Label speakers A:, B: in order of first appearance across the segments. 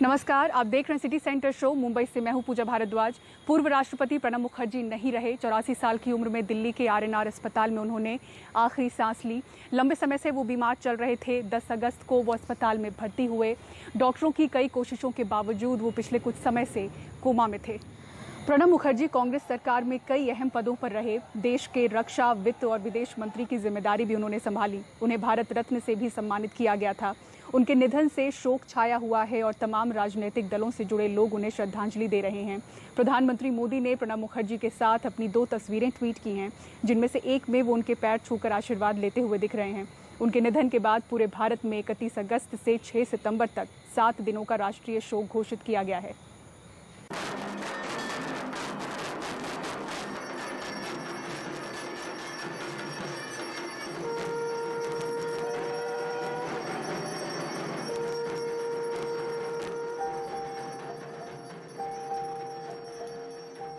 A: नमस्कार, आप देख रहे हैं सिटी सेंटर शो। मुंबई से मैं हूं पूजा भारद्वाज। पूर्व राष्ट्रपति प्रणब मुखर्जी नहीं रहे। 84 साल की उम्र में दिल्ली के आरएनआर अस्पताल में उन्होंने आखिरी सांस ली। लंबे समय से वो बीमार चल रहे थे। 10 अगस्त को वो अस्पताल में भर्ती हुए। डॉक्टरों की कई कोशिशों के बावजूद वो पिछले कुछ समय से कोमा में थे। प्रणब मुखर्जी कांग्रेस सरकार में कई अहम पदों पर रहे। देश के रक्षा, वित्त और विदेश मंत्री की जिम्मेदारी भी उन्होंने संभाली। उन्हें भारत रत्न से भी सम्मानित किया गया था। उनके निधन से शोक छाया हुआ है और तमाम राजनीतिक दलों से जुड़े लोग उन्हें श्रद्धांजलि दे रहे हैं। प्रधानमंत्री मोदी ने प्रणब मुखर्जी के साथ अपनी 2 तस्वीरें ट्वीट की हैं, जिनमें से एक में वो उनके पैर छूकर आशीर्वाद लेते हुए दिख रहे हैं। उनके निधन के बाद पूरे भारत में 31 अगस्त से 6 सितंबर तक 7 दिनों का राष्ट्रीय शोक घोषित किया गया है।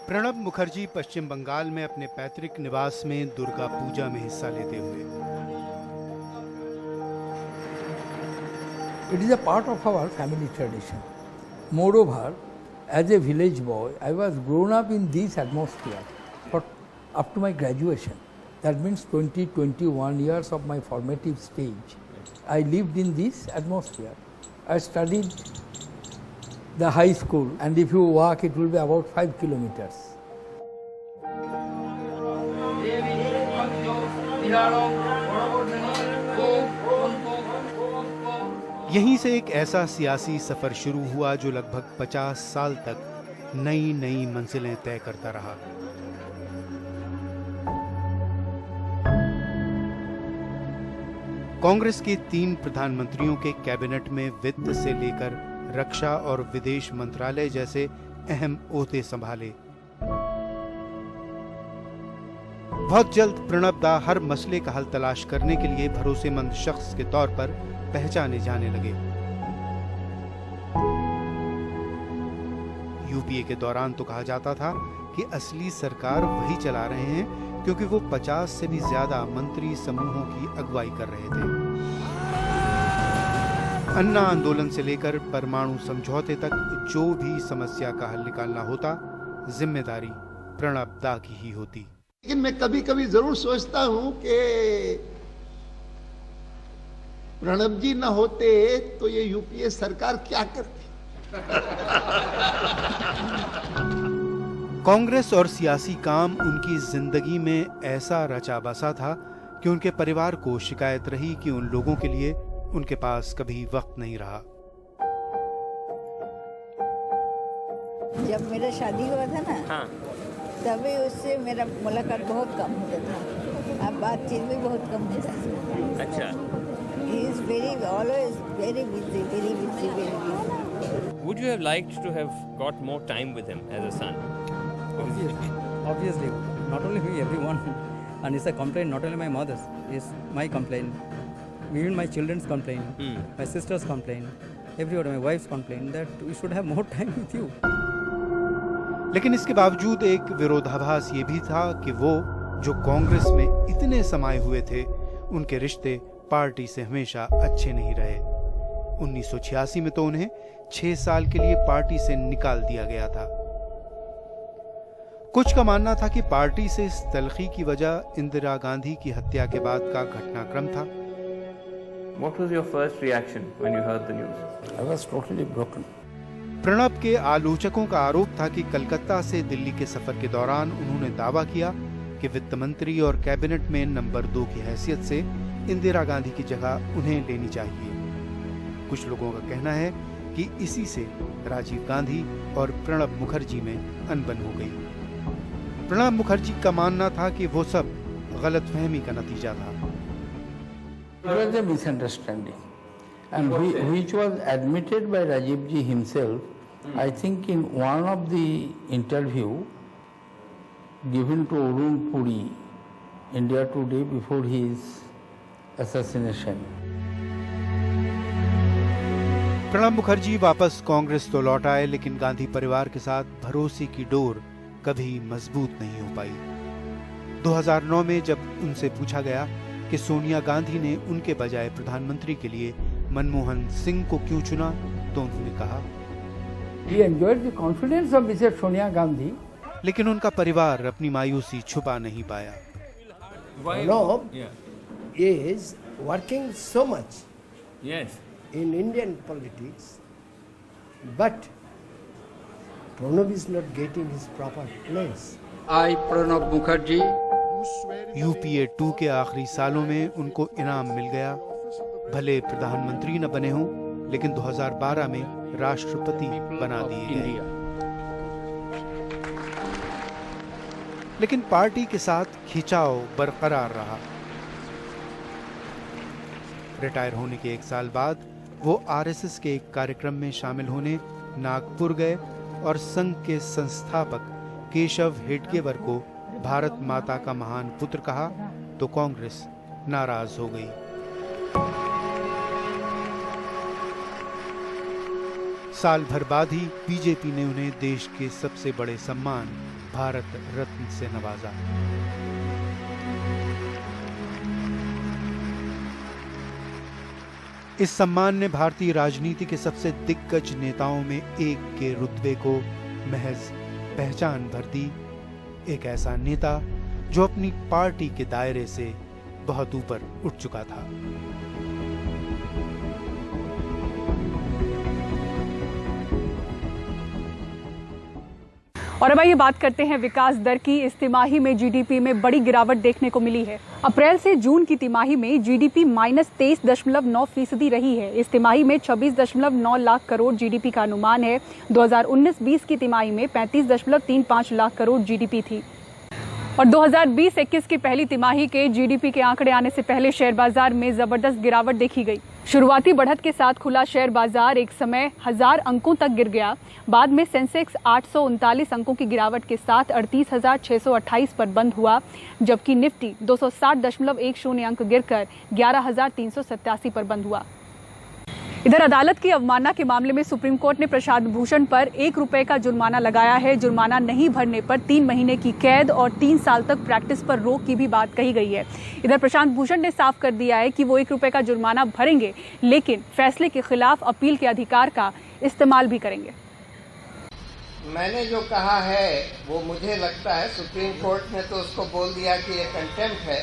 B: प्रणब मुखर्जी पश्चिम बंगाल में अपने पैतृक निवास में दुर्गा पूजा में हिस्सा लेते हुए।
C: It is a part of our family tradition. Moreover, as a village boy, I was grown up in this atmosphere for up to my graduation. That means 21 years of my formative stage. I lived in this atmosphere. I studied the high school, and if you walk it will be about 5 kilometers.
B: यहीं से एक ऐसा सियासी सफर शुरू हुआ जो लगभग 50 साल तक नई नई मंजिलें तय करता रहा। कांग्रेस के 3 प्रधानमंत्रियों के कैबिनेट में वित्त से लेकर रक्षा और विदेश मंत्रालय जैसे अहम ओहदे संभाले। बहुत जल्द प्रणब दा हर मसले का हल तलाश करने के लिए भरोसेमंद शख्स के तौर पर पहचाने जाने लगे। यूपीए के दौरान तो कहा जाता था कि असली सरकार वही चला रहे हैं क्योंकि वो 50 से भी ज्यादा मंत्री समूहों की अगुवाई कर रहे थे। अन्ना आंदोलन से लेकर परमाणु समझौते तक जो भी समस्या का हल निकालना होता, जिम्मेदारी प्रणब दा की ही होती।
D: लेकिन मैं कभी कभी जरूर सोचता हूं कि प्रणब जी न होते तो ये यूपीए सरकार क्या करती।
B: कांग्रेस और सियासी काम उनकी जिंदगी में ऐसा रचा बसा था कि उनके परिवार को शिकायत रही कि उन लोगों के लिए उनके पास कभी वक्त नहीं रहा।
E: जब मेरा शादी हुआ था ना, तभी उससे मेरा मुलाकात बहुत कम होता था। अब बातचीत भी बहुत कम होता है।
F: अच्छा।
E: He is always very busy, very busy, very busy.
F: Would you have liked to have got more time with him as a son?
G: Obviously, not only me, everyone. And it's a complaint, not only my mother's, it's my complaint. Even my children's complaint, my sister's complaint, everyone, my wife's complaint that we should have more time with you.
B: लेकिन इसके बावजूद एक विरोधाभास ये भी था कि वो जो कांग्रेस में इतने समाये हुए थे, उनके रिश्ते पार्टी से हमेशा अच्छे नहीं रहे। 1986 में तो उन्हें 6 साल के लिए पार्टी से निकाल दिया गया था। कुछ का मानना था कि पार्टी से इस तलखी की वजह इंदिरा गांधी की हत्या के बाद का घटनाक्रम था।
F: What was your first reaction when you heard the news?
C: I was totally broken.
B: Pranab के आलोचकों का आरोप था कि कलकत्ता से दिल्ली के सफर के दौरान उन्होंने दावा किया कि वित्त मंत्री और कैबिनेट में नंबर 2 की हैसियत से इंदिरा गांधी की जगह उन्हें लेनी चाहिए। कुछ लोगों का कहना है कि इसी से राजीव गांधी और प्रणब मुखर्जी में अनबन हो गई। प्रणब मुखर्जी का मानना था कि वो सब गलतफहमी का नतीजा था।
C: It was a misunderstanding, and which was admitted by Rajiv ji himself. I think in one of the interview given to Arun Puri, India Today, before his assassination.
B: Pranab Mukherjee वापस कांग्रेस तो लौट आए, लेकिन गांधी परिवार के साथ भरोसे की डोर कभी मजबूत नहीं हो पाई। 2009 में जब उनसे पूछा गया कि सोनिया गांधी ने उनके बजाय प्रधानमंत्री के लिए मनमोहन सिंह को क्यों चुना, तो उन्होंने कहा,
C: He enjoyed the confidence of Mrs. Sonia Gandhi.
B: लेकिन उनका परिवार अपनी मायूसी छुपा नहीं पाया।
H: Pranab is working so much in Indian politics, but Pranab is not getting his proper place.
C: I, Pranab Mukherjee,
B: UPA 2 के आखिरी सालों में उनको इनाम मिल गया। भले प्रधानमंत्री न बने हों, लेकिन 2012 में राष्ट्रपति बना दिए गए। लेकिन पार्टी के साथ खिंचाव बरकरार रहा। रिटायर होने के 1 साल बाद वो RSS के एक कार्यक्रम में शामिल होने नागपुर गए और संघ के संस्थापक केशव हेडगेवर को भारत माता का महान पुत्र कहा तो कांग्रेस नाराज हो गई। साल भर बाद ही बीजेपी ने उन्हें देश के सबसे बड़े सम्मान भारत रत्न से नवाजा। इस सम्मान ने भारतीय राजनीति के सबसे दिग्गज नेताओं में एक के रुतबे को महज पहचान भर दी। एक ऐसा नेता जो अपनी पार्टी के दायरे से बहुत ऊपर उठ चुका था।
A: और अब आइए बात करते हैं विकास दर की। इस तिमाही में जीडीपी में बड़ी गिरावट देखने को मिली है। अप्रैल से जून की तिमाही में जीडीपी -23.9% रही है। इस तिमाही में 26.9 लाख करोड़ जीडीपी का अनुमान है। 2019-20 की तिमाही में 35.35 लाख करोड़ जीडीपी थी। और 2020-21 की पहली तिमाही के जीडीपी के आंकड़े आने से पहले शेयर बाजार में जबरदस्त गिरावट देखी गई। शुरुआती बढ़त के साथ खुला शेयर बाजार एक समय 1000 अंकों तक गिर गया। बाद में सेंसेक्स 839 अंकों की गिरावट के साथ 38,628 पर बंद हुआ, जबकि निफ्टी 260.10 अंक गिरकर 11,387 पर बंद हुआ। इधर अदालत की अवमानना के मामले में सुप्रीम कोर्ट ने प्रशांत भूषण पर ₹1 का जुर्माना लगाया है। जुर्माना नहीं भरने पर 3 महीने की कैद और 3 साल तक प्रैक्टिस पर रोक की भी बात कही गई है। इधर प्रशांत भूषण ने साफ कर दिया है कि वो ₹1 का जुर्माना भरेंगे, लेकिन फैसले के खिलाफ अपील के अधिकार का इस्तेमाल भी करेंगे।
I: मैंने जो कहा है वो मुझे लगता है, सुप्रीम कोर्ट ने तो उसको बोल दिया कि ये कंटेम्प्ट है।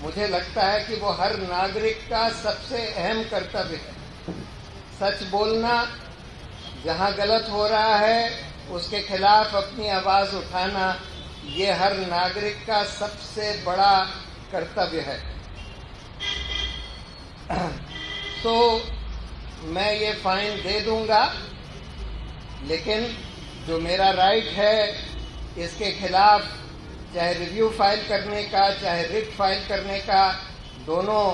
I: मुझे लगता है कि वो हर नागरिक का सबसे अहम कर्तव्य है। सच बोलना, जहां गलत हो रहा है उसके खिलाफ अपनी आवाज उठाना, ये हर नागरिक का सबसे बड़ा कर्तव्य है। तो मैं ये फाइन दे दूंगा, लेकिन जो मेरा राइट है इसके खिलाफ चाहे रिव्यू फाइल करने का, चाहे रिट फाइल करने का, दोनों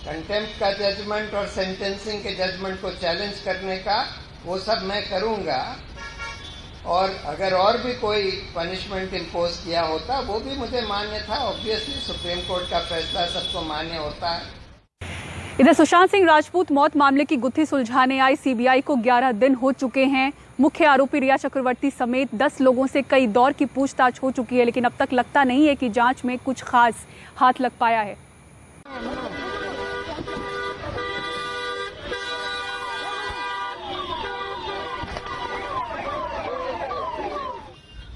I: कंटेम्प्ट का जजमेंट और सेंटेंसिंग के जजमेंट को चैलेंज करने का, वो सब मैं करूंगा। और अगर और भी कोई पनिशमेंट इम्पोज किया होता वो भी मुझे मान्य था। ऑब्वियसली सुप्रीम कोर्ट का फैसला सबको मान्य होता है।
A: इधर सुशांत सिंह राजपूत मौत मामले की गुत्थी सुलझाने आई सीबीआई को 11 दिन हो चुके हैं। मुख्य आरोपी रिया चक्रवर्ती समेत 10 लोगों से कई दौर की पूछताछ हो चुकी है, लेकिन अब तक लगता नहीं है कि जांच में कुछ खास हाथ लग पाया है।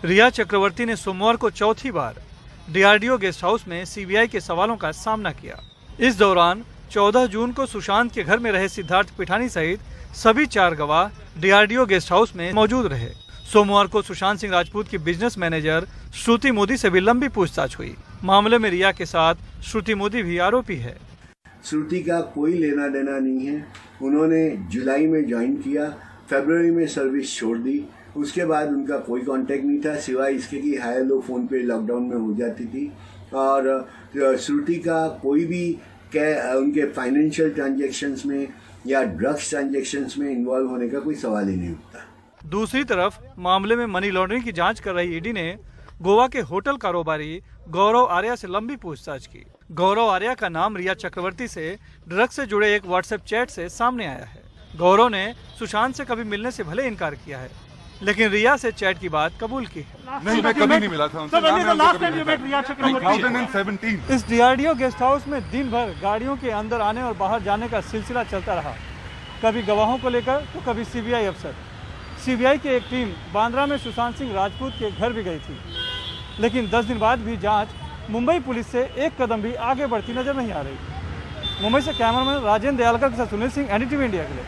J: रिया चक्रवर्ती ने सोमवार को चौथी बार डीआरडीओ गेस्ट हाउस में सीबीआई के सवालों का सामना किया। इस दौरान 14 जून को सुशांत के घर में रहे सिद्धार्थ पिठानी सहित सभी 4 गवाह डीआरडीओ गेस्ट हाउस में मौजूद रहे। सोमवार को सुशांत सिंह राजपूत की बिजनेस मैनेजर श्रुति मोदी से भी लंबी पूछताछ हुई। मामले में रिया के साथ श्रुति मोदी भी आरोपी है।
K: श्रुति का कोई लेना देना नहीं है। उन्होंने जुलाई में ज्वाइन किया, फरवरी में सर्विस छोड़ दी। उसके बाद उनका कोई कांटेक्ट नहीं था, सिवाय इसके कि हाई लो फोन पे लॉकडाउन में हो जाती थी। और श्रुति का कोई भी उनके फाइनेंशियल ट्रांजैक्शंस में या ड्रग्स ट्रांजैक्शंस में इन्वॉल्व होने का कोई सवाल ही नहीं उठता।
J: दूसरी तरफ मामले में मनी लॉन्ड्रिंग की जांच कर रही ईडी ने गोवा के होटल कारोबारी गौरव आर्या से लंबी पूछताछ की। गौरव आर्या का नाम रिया चक्रवर्ती से ड्रग्स से जुड़े एक व्हाट्सएप चैट से सामने आया है। गौरव ने सुशांत से कभी मिलने से भले इनकार किया है, लेकिन रिया से चैट की बात कबूल की है।
L: नहीं, मैं कभी नहीं मिला था उनसे।
J: इस डीआरडीओ गेस्ट हाउस में दिन भर गाड़ियों के अंदर आने और बाहर जाने का सिलसिला चलता रहा, कभी गवाहों को लेकर तो कभी सीबीआई अफसर। सीबीआई की एक टीम बांद्रा में सुशांत सिंह राजपूत के घर भी गई थी, लेकिन 10 दिन बाद भी जांच मुंबई पुलिस से एक कदम भी आगे बढ़ती नजर नहीं आ रही। मुंबई से कैमरामैन राजेंद्र दयालकर के साथ सुनील सिंह, एनडीटीवी इंडिया के लिए।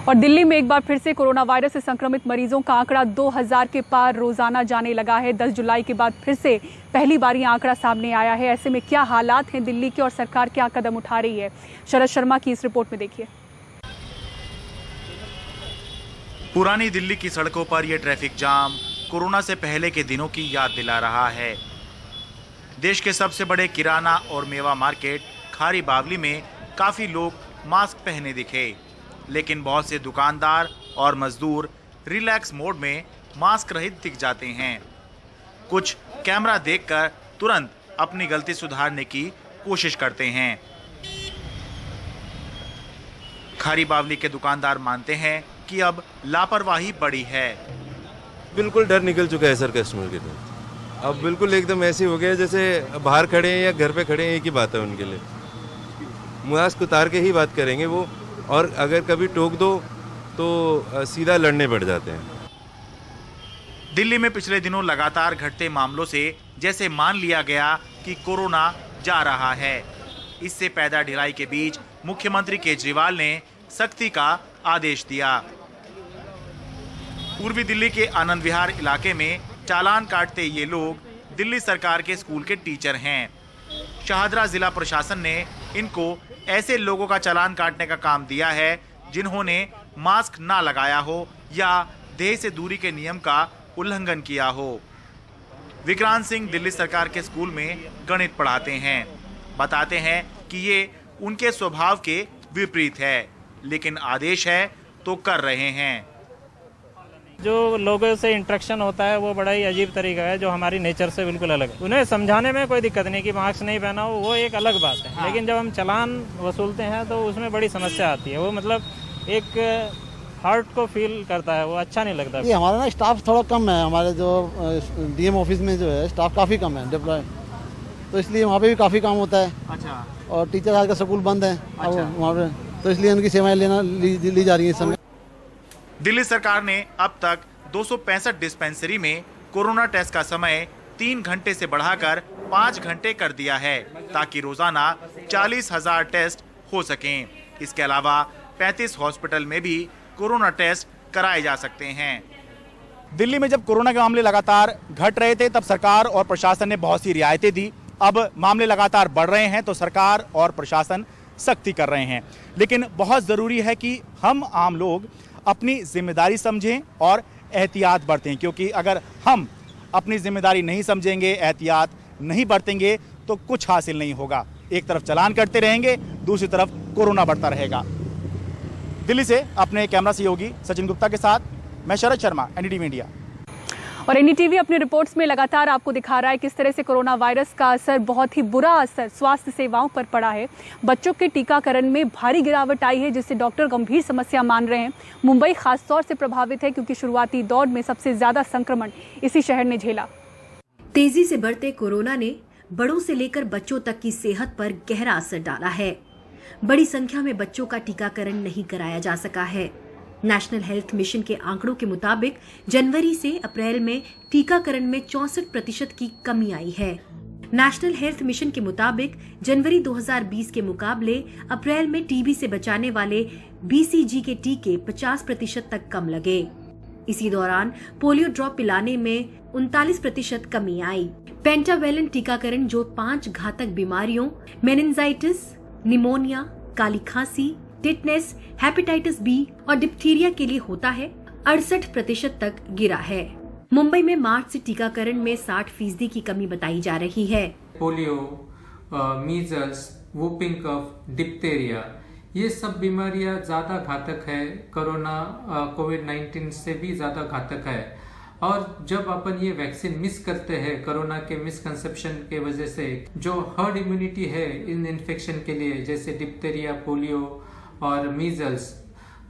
A: और दिल्ली में एक बार फिर से कोरोना वायरस से संक्रमित मरीजों का आंकड़ा 2000 के पार रोजाना जाने लगा है। 10 जुलाई के बाद फिर से पहली बार यह आंकड़ा सामने आया है। ऐसे में क्या हालात हैं दिल्ली के और सरकार क्या कदम उठा रही है, शरद शर्मा की इस रिपोर्ट में देखिए।
L: पुरानी दिल्ली की सड़कों पर यह ट्रैफिक जाम कोरोना से पहले के दिनों की याद दिला रहा है। देश के सबसे बड़े किराना और मेवा मार्केट खारी बावली में काफी लोग मास्क पहने दिखे, लेकिन बहुत से दुकानदार और मजदूर रिलैक्स मोड में मास्क रहित दिख जाते हैं। कुछ कैमरा देखकर तुरंत अपनी गलती सुधारने की कोशिश करते हैं। खारी बावली के दुकानदार मानते हैं कि अब लापरवाही बड़ी है।
M: बिल्कुल डर निकल चुका है सर कस्टमर के लिए। अब बिल्कुल एकदम ऐसे हो गया जैसे बाहर खड़े हैं या घर पे खड़े हैं, एक ही बात है उनके लिए। मास्क उतार के ही बात करेंगे वो, और अगर कभी टोक दो तो सीधा लड़ने बढ़ जाते हैं।
L: दिल्ली में पिछले दिनों लगातार घटते मामलों से जैसे मान लिया गया कि कोरोना जा रहा है। इससे पैदा ढिलाई के बीच मुख्यमंत्री केजरीवाल ने सख्ती का आदेश दिया। पूर्वी दिल्ली के आनंद विहार इलाके में चालान काटते ये लोग दिल्ली सरकार के स्कूल के टीचर हैं। शाहदरा जिला प्रशासन ने इनको ऐसे लोगों का चालान काटने का काम दिया है जिन्होंने मास्क ना लगाया हो या देह से दूरी के नियम का उल्लंघन किया हो। विक्रांत सिंह दिल्ली सरकार के स्कूल में गणित पढ़ाते हैं। बताते हैं कि ये उनके स्वभाव के विपरीत है, लेकिन आदेश है तो कर रहे हैं।
N: जो लोगों से इंटरेक्शन होता है वो बड़ा ही अजीब तरीका है, जो हमारी नेचर से बिल्कुल अलग है। उन्हें समझाने में कोई दिक्कत नहीं कि मास्क नहीं पहना हो, वो एक अलग बात है। हाँ। लेकिन जब हम चालान वसूलते हैं तो उसमें बड़ी समस्या आती है। वो मतलब एक हार्ट को फील करता है, वो अच्छा नहीं लगता।
O: ये हमारा ना स्टाफ थोड़ा कम है, हमारे जो डीएम ऑफिस में जो है स्टाफ काफ़ी कम है डिप्लॉय, तो इसलिए वहाँ पे भी काफ़ी काम होता है। अच्छा। और टीचर आज का स्कूल बंद है। अच्छा। वहाँ पे तो इसलिए उनकी सेवाएं ली जा रही है इस समय।
L: दिल्ली सरकार ने अब तक 265 डिस्पेंसरी में कोरोना टेस्ट का समय 3 घंटे से बढ़ाकर 5 घंटे कर दिया है, ताकि रोजाना 40,000 टेस्ट हो सकें। इसके अलावा 35 हॉस्पिटल में भी कोरोना टेस्ट कराए जा सकते हैं।
P: दिल्ली में जब कोरोना के मामले लगातार घट रहे थे तब सरकार और प्रशासन ने बहुत सी रियायतें दी। अब मामले लगातार बढ़ रहे हैं तो सरकार और प्रशासन सख्ती कर रहे हैं, लेकिन बहुत जरूरी है कि हम आम लोग अपनी जिम्मेदारी समझें और एहतियात बरतें, क्योंकि अगर हम अपनी जिम्मेदारी नहीं समझेंगे, एहतियात नहीं बरतेंगे तो कुछ हासिल नहीं होगा। एक तरफ चालान करते रहेंगे, दूसरी तरफ कोरोना बढ़ता रहेगा। दिल्ली से अपने कैमरा सहयोगी सचिन गुप्ता के साथ मैं शरद शर्मा, एनडीटीवी इंडिया।
A: और एनडीटीवी अपने रिपोर्ट्स में लगातार आपको दिखा रहा है किस तरह से कोरोना वायरस का असर, बहुत ही बुरा असर स्वास्थ्य सेवाओं पर पड़ा है। बच्चों के टीकाकरण में भारी गिरावट आई है, जिससे डॉक्टर गंभीर समस्या मान रहे हैं। मुंबई खासतौर से प्रभावित है क्योंकि शुरुआती दौर में सबसे ज्यादा संक्रमण इसी शहर ने झेला।
Q: तेजी से बढ़ते कोरोना ने बड़ों से लेकर बच्चों तक की सेहत पर गहरा असर डाला है। बड़ी संख्या में बच्चों का टीकाकरण नहीं कराया जा सका है। नेशनल हेल्थ मिशन के आंकड़ों के मुताबिक जनवरी से अप्रैल में टीकाकरण में 64% की कमी आई है। नेशनल हेल्थ मिशन के मुताबिक जनवरी 2020 के मुकाबले अप्रैल में टीबी से बचाने वाले बीसीजी के टीके 50% तक कम लगे। इसी दौरान पोलियो ड्रॉप पिलाने में 39% कमी आई। पेंटावेलेंट टीकाकरण जो 5 घातक बीमारियों मेनिंजाइटिस, निमोनिया, काली खांसी, टिटनेस, हेपेटाइटिस बी और डिप्थीरिया के लिए होता है, 68% तक गिरा है। मुंबई में मार्च से टीकाकरण में 60% की कमी बताई जा रही है।
R: Polio, measles, whooping cough, diphtheria, ये सब बीमारियां ज्यादा घातक है। कोरोना कोविड-19 से भी ज्यादा घातक है। और जब अपन ये वैक्सीन मिस करते हैं कोरोना के मिसकंसेप्शन के वजह से, जो हर्ड इम्यूनिटी है इन इन्फेक्शन के लिए, जैसे डिप्थीरिया, पोलियो और मीजल्स,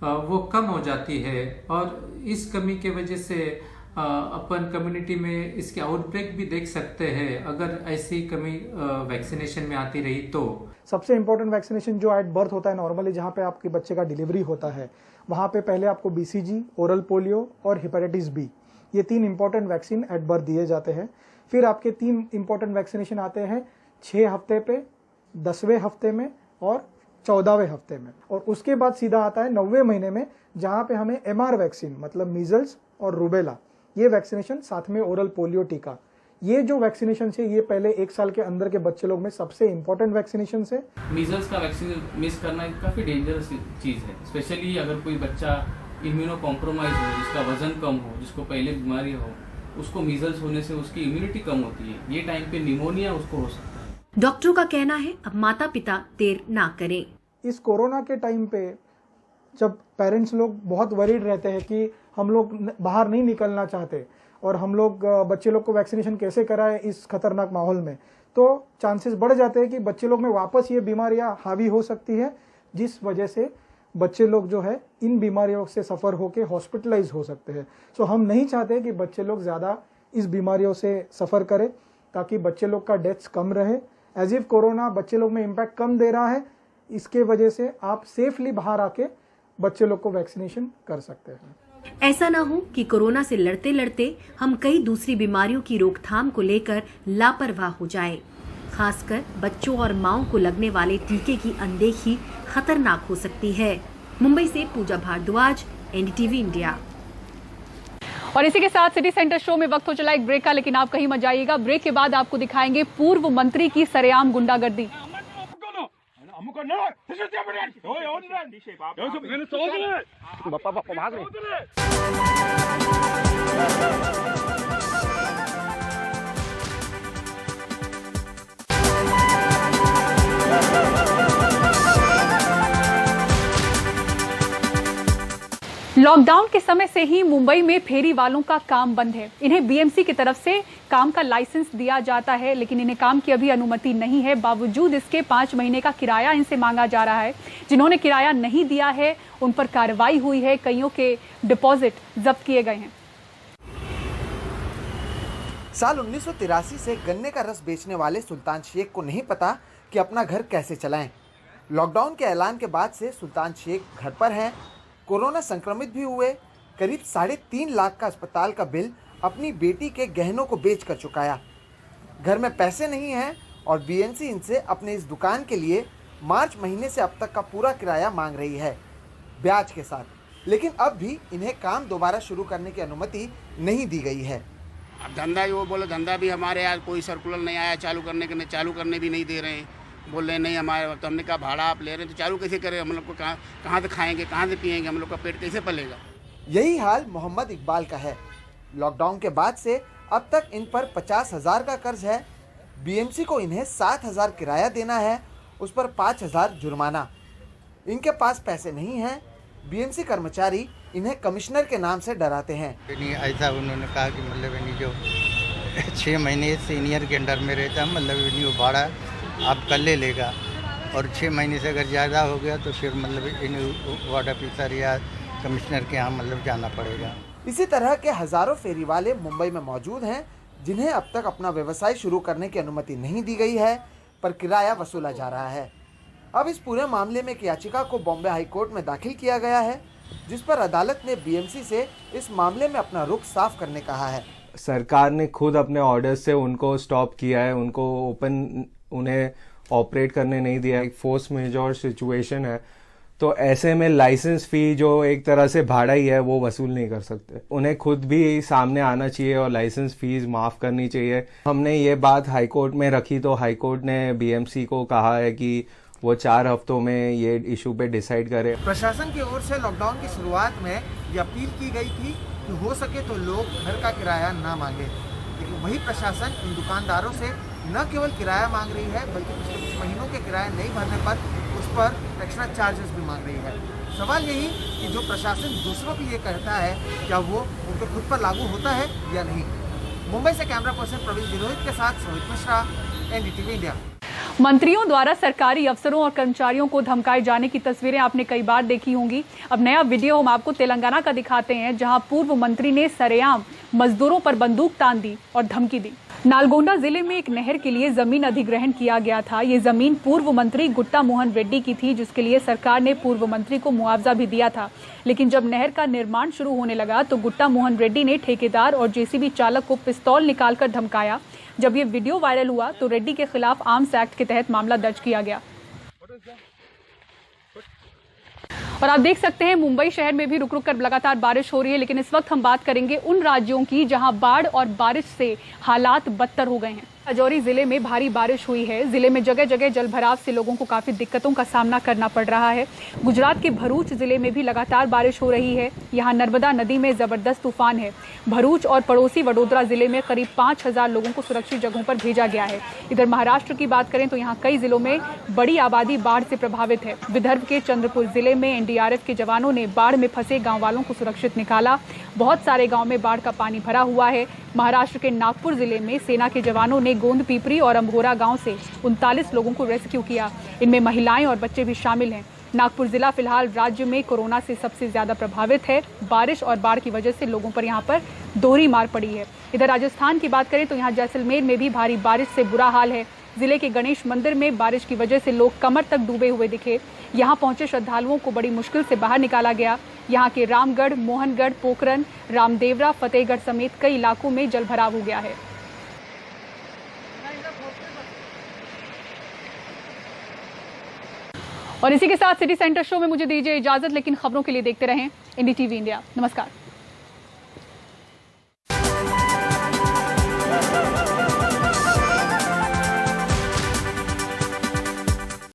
R: वो कम हो जाती है। और इस कमी के वजह से अपन कम्युनिटी में इसके आउटब्रेक भी देख सकते हैं अगर ऐसी कमी वैक्सीनेशन में आती रही तो।
S: सबसे इम्पोर्टेंट वैक्सीनेशन जो एट बर्थ होता है नॉर्मली, जहाँ पे आपके बच्चे का डिलीवरी होता है, वहाँ पे पहले आपको BCG, ओरल पोलियो और हेपेटाइटिस B, ये 3 इंपॉर्टेंट वैक्सीन एट बर्थ दिए जाते हैं। फिर आपके 3 इंपॉर्टेंट वैक्सीनेशन आते हैं 6 हफ्ते पे, 10वें हफ्ते में और 14वें हफ्ते में, और उसके बाद सीधा आता है 9वें महीने में, जहाँ पे हमें MR वैक्सीन मतलब मीजल्स और रूबेला, ये वैक्सीनेशन, साथ में ओरल पोलियो टीका, ये जो वैक्सीनेशन है ये पहले 1 साल के अंदर के बच्चे लोग में सबसे इम्पोर्टेंट वैक्सीनेशन है।
T: मीजल्स का वैक्सीन मिस करना काफी डेंजरस चीज है, स्पेशली अगर कोई बच्चा इम्यूनो कॉम्प्रोमाइज हो, जिसका वजन कम हो, जिसको पहले बीमारी हो, उसको मीजल्स होने से उसकी इम्यूनिटी कम होती है, ये टाइम पे निमोनिया उसको हो सकता है।
Q: डॉक्टरों का कहना है अब माता पिता देर ना करें।
S: इस कोरोना के टाइम पे जब पेरेंट्स लोग बहुत वरीड रहते हैं कि हम लोग बाहर नहीं निकलना चाहते और हम लोग बच्चे लोग को वैक्सीनेशन कैसे कराएं इस खतरनाक माहौल में, तो चांसेस बढ़ जाते हैं कि बच्चे लोग में वापस ये बीमारियां हावी हो सकती है, जिस वजह से बच्चे लोग जो है इन बीमारियों से सफ़र होकर हॉस्पिटलाइज हो सकते हैं। सो हम नहीं चाहते कि बच्चे लोग ज़्यादा इस बीमारियों से सफ़र करें, ताकि बच्चे लोग का डेथ्स कम रहे। एज इफ कोरोना बच्चे लोग में इम्पैक्ट कम दे रहा है, इसके वजह से आप सेफली बाहर आके बच्चे लोग को वैक्सीनेशन कर सकते हैं।
Q: ऐसा ना हो कि कोरोना से लड़ते लड़ते हम कई दूसरी बीमारियों की रोकथाम को लेकर लापरवाह हो जाएं। खासकर बच्चों और माओं को लगने वाले टीके की अनदेखी खतरनाक हो सकती है। मुंबई से पूजा भारद्वाज, NDTV इंडिया।
A: और इसी के साथ सिटी सेंटर शो में वक्त हो चला एक ब्रेक का, लेकिन आप कहीं मत जाइएगा। ब्रेक के बाद आपको दिखाएंगे पूर्व मंत्री की सरेआम गुंडागर्दी। लॉकडाउन के समय से ही मुंबई में फेरी वालों का काम बंद है। इन्हें बीएमसी की तरफ से काम का लाइसेंस दिया जाता है, लेकिन इन्हें काम की अभी अनुमति नहीं है। बावजूद इसके 5 महीने का किराया इनसे मांगा जा रहा है। जिन्होंने किराया नहीं दिया है उन पर कार्रवाई हुई है, कईयों के डिपॉजिट जब्त किए गए हैं।
U: साल 1983 से गन्ने का रस बेचने वाले सुल्तान शेख को नहीं पता कि अपना घर कैसे चलाएं। लॉकडाउन के ऐलान के बाद से सुल्तान शेख घर पर हैं, कोरोना संक्रमित भी हुए, करीब 3.5 लाख का अस्पताल का बिल अपनी बेटी के गहनों को बेच कर चुकाया। घर में पैसे नहीं हैं और बीएमसी इनसे अपने इस दुकान के लिए मार्च महीने से अब तक का पूरा किराया मांग रही है, ब्याज के साथ। लेकिन अब भी इन्हें काम दोबारा शुरू करने की अनुमति नहीं दी गई है।
V: अब धंधा वो बोले, धंधा भी हमारे यहाँ कोई सर्कुलर नहीं आया चालू करने के, चालू करने भी नहीं दे रहे हैं। बोल रहे नहीं हमारे, तो हमने कहा भाड़ा आप ले रहे हैं तो चालू कैसे करें, हम लोग को कहाँ से खाएंगे, कहाँ से पिएंगे, हम लोग का पेट कैसे पलेगा।
U: यही हाल मोहम्मद इकबाल का है। लॉकडाउन के बाद से अब तक इन पर 50,000 का कर्ज है। बीएमसी को इन्हें 7,000 किराया देना है, उस पर 5,000 जुर्माना। इनके पास पैसे नहीं हैं। बीएमसी कर्मचारी इन्हें कमिश्नर के नाम से डराते हैं।
W: ऐसा उन्होंने कहा कि मतलब जो 6 महीने सीनियर के अंडर में रहता है, मतलब वो भाड़ा आप कल ले लेगा, और 6 महीने से अगर ज़्यादा हो गया तो फिर मतलब इन वार्ड ऑफिसर या कमिश्नर के यहाँ मतलब जाना पड़ेगा।
U: इसी तरह के हजारों फेरी वाले मुंबई में मौजूद हैं, जिन्हें अब तक अपना व्यवसाय शुरू करने की अनुमति नहीं दी गई है, पर किराया वसूला जा रहा है। अब इस पूरे मामले में एक याचिका को बॉम्बे हाई कोर्ट में दाखिल किया गया है, जिस पर अदालत ने बीएमसी से इस मामले में अपना रुख साफ करने कहा है।
X: सरकार ने खुद अपने ऑर्डर से उनको स्टॉप किया है, उनको उन्हें ऑपरेट करने नहीं दिया। एक फोर्स मेजॉर सिचुएशन है, तो ऐसे में लाइसेंस फी जो एक तरह से भाड़ा ही है वो वसूल नहीं कर सकते। उन्हें खुद भी सामने आना चाहिए और लाइसेंस फीस माफ करनी चाहिए। हमने ये बात हाई कोर्ट में रखी तो हाई कोर्ट ने बीएमसी को कहा है कि वो 4 हफ्तों में ये इशू पे डिसाइड करे।
U: प्रशासन की ओर से लॉकडाउन की शुरुआत में ये अपील की गई थी कि हो सके तो लोग घर का किराया ना मांगे, लेकिन वही प्रशासन इन दुकानदारों से न केवल किराया मांग रही है, बल्कि पिछले कुछ महीनों के किराया नहीं भरने पर उस पर एक्स्ट्रा चार्जेस भी मांग रही है। सवाल यही कि जो प्रशासन दूसरों की ये कहता है, क्या वो उनके खुद पर लागू होता है या नहीं। मुंबई से कैमरा पर्सन प्रवीण गिरोहित के साथ सोहित मिश्रा, NDTV इंडिया।
A: मंत्रियों द्वारा सरकारी अफसरों और कर्मचारियों को धमकाए जाने की तस्वीरें आपने कई बार देखी होंगी। अब नया वीडियो हम आपको तेलंगाना का दिखाते हैं, जहां पूर्व मंत्री ने सरेआम मजदूरों पर बंदूक तान दी और धमकी दी। नालगोंडा जिले में एक नहर के लिए जमीन अधिग्रहण किया गया था। ये जमीन पूर्व मंत्री गुट्टा मोहन रेड्डी की थी, जिसके लिए सरकार ने पूर्व मंत्री को मुआवजा भी दिया था। लेकिन जब नहर का निर्माण शुरू होने लगा तो गुट्टा मोहन रेड्डी ने ठेकेदार और जेसीबी चालक को पिस्तौल निकालकर धमकाया। जब ये वीडियो वायरल हुआ तो रेड्डी के खिलाफ आर्म्स एक्ट के तहत मामला दर्ज किया गया। और आप देख सकते हैं मुंबई शहर में भी रुक रुक कर लगातार बारिश हो रही है, लेकिन इस वक्त हम बात करेंगे उन राज्यों की जहां बाढ़ और बारिश से हालात बदतर हो गए हैं। राजौरी जिले में भारी बारिश हुई है। जिले में जगह जगह जलभराव से लोगों को काफी दिक्कतों का सामना करना पड़ रहा है। गुजरात के भरूच जिले में भी लगातार बारिश हो रही है। यहाँ नर्मदा नदी में जबरदस्त तूफान है। भरूच और पड़ोसी वडोदरा जिले में करीब 5000 लोगों को सुरक्षित जगहों पर भेजा गया है। इधर महाराष्ट्र की बात करें तो यहाँ कई जिलों में बड़ी आबादी बाढ़ से प्रभावित है। विदर्भ के चंद्रपुर जिले में एनडीआरएफ के जवानों ने बाढ़ में फंसे गाँव वालों को सुरक्षित निकाला। बहुत सारे गाँव में बाढ़ का पानी भरा हुआ है। महाराष्ट्र के नागपुर जिले में सेना के जवानों ने गोंद पीपरी और अंभोरा गांव से 39 लोगों को रेस्क्यू किया। इनमें महिलाएं और बच्चे भी शामिल हैं। नागपुर जिला फिलहाल राज्य में कोरोना से सबसे ज्यादा प्रभावित है। बारिश और बाढ़ की वजह से लोगों पर यहां पर दोहरी मार पड़ी है। इधर राजस्थान की बात करें तो यहां जैसलमेर में भी भारी बारिश से बुरा हाल है। जिले के गणेश मंदिर में बारिश की वजह से लोग कमर तक डूबे हुए दिखे। यहाँ पहुंचे श्रद्धालुओं को बड़ी मुश्किल से बाहर निकाला गया। यहाँ के रामगढ़, मोहनगढ़, पोखरन, रामदेवरा, फतेहगढ़ समेत कई इलाकों में जलभराव हो गया है। और इसी के साथ सिटी सेंटर शो में मुझे दीजिए इजाजत, लेकिन खबरों के लिए देखते रहें NDTV इंडिया। नमस्कार।